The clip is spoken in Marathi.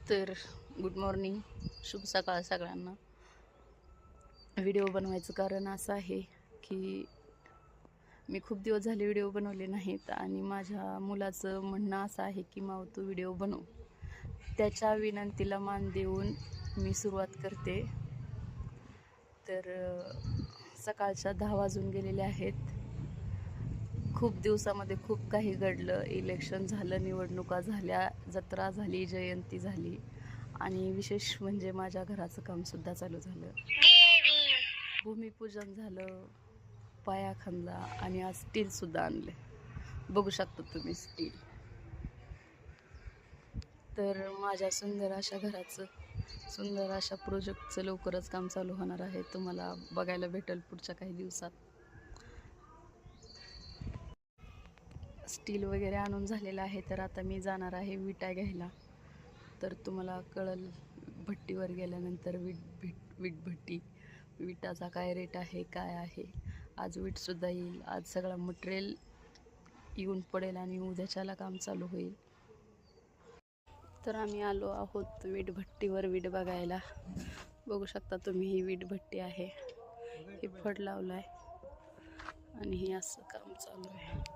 तर गुड मॉर्निंग, शुभ सकाळ सगळ्यांना. व्हिडिओ बनवायचं कारण असं आहे की मी खूप दिवस झाले व्हिडिओ बनवले नाहीत आणि माझ्या मुलाचं म्हणणं असं आहे की माऊ तू व्हिडिओ बनव. त्याच्या विनंतीला मान देऊन मी सुरुवात करते. तर सकाळच्या 10 वाजून गेलेले आहेत. खूप दिवसामध्ये खूप काही घडलं. इलेक्शन झालं, निवडणुका झाल्या, जत्रा झाली, जयंती झाली आणि विशेष म्हणजे माझ्या घराचं कामसुद्धा चालू झालं. भूमिपूजन झालं, पाया खणला आणि आज स्टीलसुद्धा आणले. बघू शकता तुम्ही स्टील. तर माझ्या सुंदर अशा घराचं, सुंदर अशा प्रोजेक्टचं लवकरच काम चालू होणार आहे. तुम्हाला बघायला भेटेल पुढच्या काही दिवसात. स्टील वगैरे आणून झालेलं आहे. तर आता मी जाणार आहे विटा घ्यायला. तर तुम्हाला कळल भट्टीवर गेल्यानंतर वीट भट्टी विटाचा काय रेट आहे, काय आहे. आज वीटसुद्धा येईल. आज सगळं मटेरियल येऊन पडेल आणि उद्याच्याला काम चालू होईल. तर आम्ही आलो आहोत वीट भट्टीवर वीट बघायला. बघू शकता तुम्ही, ही वीट भट्टी आहे. हे फड लावलं आहे आणि हे असं काम चालू आहे.